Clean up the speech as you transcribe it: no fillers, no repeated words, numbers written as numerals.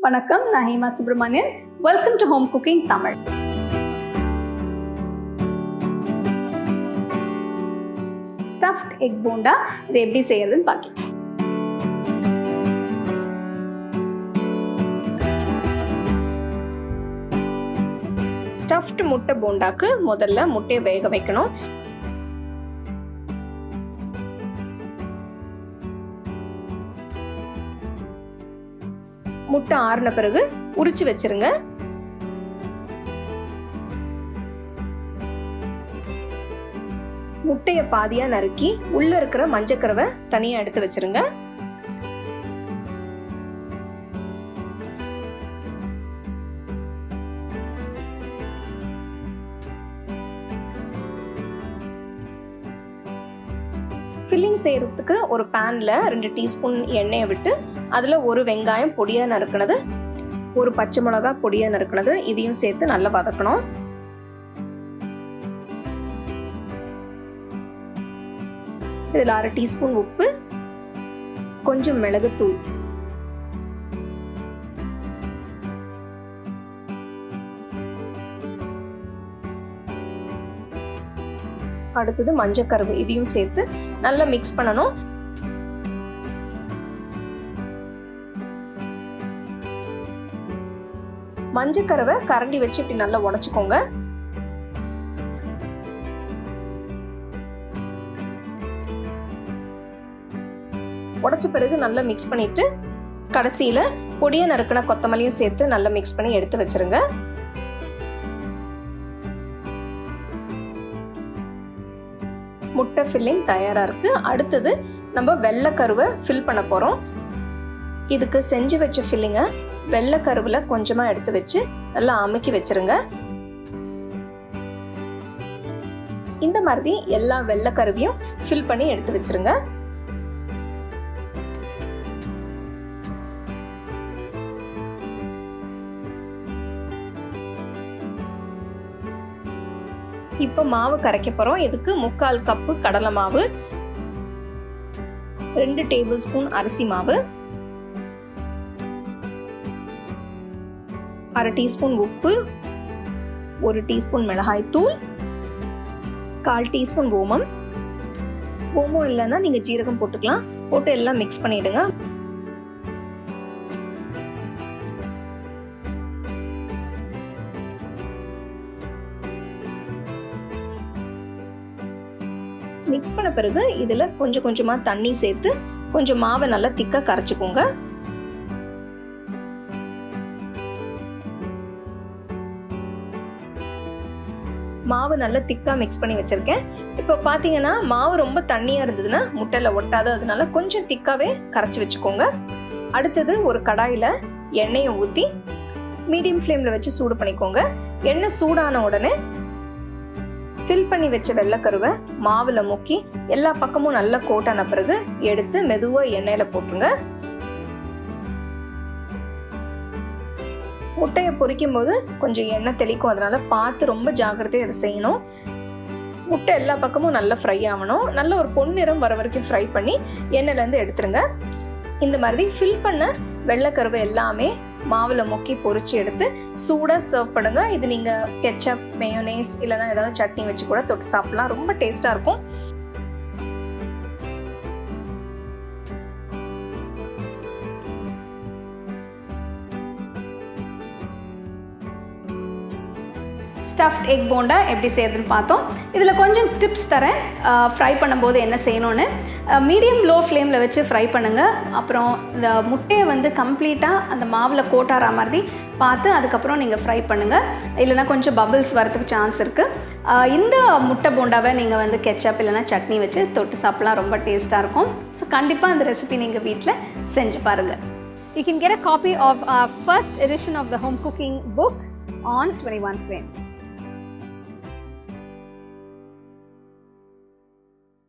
வணக்கம், நான் Hema Subramanian. Welcome to home cooking Tamil. Stuffed egg bonda இது எப்படி செய்யறதுன்னு பார்க்கலாம். ஸ்டஃப்ட் முட்டை போண்டாக்கு முதல்ல முட்டையை வேக வைக்கணும். முட்டை ஆறின பிறகு உரிச்சு வச்சிருங்க. முட்டைய பாதியா நறுக்கி உள்ள இருக்கிற மஞ்சக்கருவை தனியா எடுத்து வச்சிருங்க. ஃபில்லிங் செய்யறதுக்கு ஒரு பேன்ல 2 டீஸ்பூன் எண்ணெயை விட்டு அதுல ஒரு வெங்காயம் பொடியா நறுக்கினது, ஒரு பச்சை மிளகா பொடியா நறுக்கினது இதையும் சேர்த்து நல்லா வதக்கணும். இதுல 1/2 டீஸ்பூன் உப்பு, கொஞ்சம் மிளகுத்தூள், அடுத்தது மஞ்சக்கருவு இதையும் சேர்த்து நல்லா மிக்ஸ் பண்ணணும். மஞ்சக்கருவை கரண்டி வச்சு இப்படி நல்லா உடைச்சுக்கோங்க. உடைச்ச பிறகு நல்லா மிக்ஸ் பண்ணிட்டு கடைசியில பொடியா நறுக்கின கொத்தமல்லியும் சேர்த்து நல்லா மிக்ஸ் பண்ணி எடுத்து வச்சிருங்க. முட்டை ஃபில்லிங் தயாரா இருக்கு. அடுத்தது நம்ம வெள்ளைக்கருவை ஃபில் பண்ண போறோம். இதுக்கு செஞ்சு வச்ச ஃபில்லிங்கை வெள்ளைக்கருவுல கொஞ்சமா எடுத்து வச்சு நல்லா அமுக்கி வச்சிருங்க. இந்த மாதிரி எல்லா வெள்ளைக்கருவையும் ஃபில் பண்ணி எடுத்து வச்சிருங்க. இப்போ மாவு கரைக்க போறோம். இதுக்கு 3/4 கப்பு கடலை மாவு, 2 டேபிள் ஸ்பூன் அரிசி மாவு, 1/2 டீஸ்பூன் உப்பு, 1 டீஸ்பூன் மிளகாய் தூள், 1/4 டீஸ்பூன் ஓமம். ஓமம் இல்லைன்னா நீங்க ஜீரகம் போட்டுக்கலாம். போட்டு எல்லாம் மிக்ஸ் பண்ணிடுங்க. மிக்ஸ் பண்ண பிறகு இதுல கொஞ்சம் கொஞ்சமா தண்ணி சேர்த்து கொஞ்சம் மாவை நல்லா திக்கா கரைச்சுக்கோங்க. மாவு நல்லா திக்கா மிக்ஸ் பண்ணி வச்சிருக்கேன். இப்போ பாத்தீங்கன்னா மாவு ரொம்ப தண்ணியா இருந்ததுன்னா முட்டையில ஒட்டாது, அதனால கொஞ்சம் திக்காவே கரைச்சி வச்சுக்கோங்க. அடுத்தது ஒரு கடாயில எண்ணெயை ஊத்தி மீடியம் ஃப்ளேம்ல வச்சு சூடு பண்ணிக்கோங்க. எண்ணெய் சூடான உடனே ஃபில் பண்ணி வச்ச வெள்ளைக்கருவை மாவுல முக்கி எல்லா பக்கமும் நல்லா கோட்டான பிறகு எடுத்து மெதுவா எண்ணெயில போட்டுருங்க. முட்டையை பொரிக்கும் போது கொஞ்சம் எண்ணெய் தெளிக்கும், அதனால பார்த்து ரொம்ப ஜாக்கிரதையா இதை செய்யணும். முட்டை எல்லா பக்கமும் நல்லா ஃப்ரை ஆகணும். நல்ல ஒரு பொன்னிறம் வர வரைக்கும் ஃப்ரை பண்ணி எண்ணெயில இருந்து எடுத்துருங்க. இந்த மாதிரி ஃபில் பண்ண வெள்ளைக்கருவை எல்லாமே மாவுல முக்கி பொரிச்சு எடுத்து சூடா சர்வ் பண்ணுங்க. இது நீங்க கெச்சப், மேயோனேஸ் இல்லைன்னா ஏதாவது சட்னி வச்சு கூட தொட்டு சாப்பிடலாம். ரொம்ப டேஸ்டா இருக்கும். ஸ்டஃப்ட் எக் போண்டா எப்படி செய்யறதுன்னு பார்த்தோம். இதில் கொஞ்சம் டிப்ஸ் தரேன். ஃப்ரை பண்ணும்போது என்ன செய்யணும்னு மீடியம் லோ ஃப்ளேமில் வச்சு ஃப்ரை பண்ணுங்கள். அப்புறம் இந்த முட்டையை வந்து கம்ப்ளீட்டாக அந்த மாவில் கோட்டாரா மாதிரி பார்த்து அதுக்கப்புறம் நீங்கள் ஃப்ரை பண்ணுங்கள். இல்லைனா கொஞ்சம் பபிள்ஸ் வரதுக்கு சான்ஸ் இருக்குது. இந்த முட்டை போண்டாவை நீங்கள் வந்து கெச்சப் இல்லைனா சட்னி வச்சு தொட்டு சாப்பிட்லாம். ரொம்ப டேஸ்ட்டாக இருக்கும். ஸோ கண்டிப்பாக அந்த ரெசிபி நீங்கள் வீட்டில் செஞ்சு பாருங்கள். You can get a copy of our first edition of the home cooking book on 21 frames.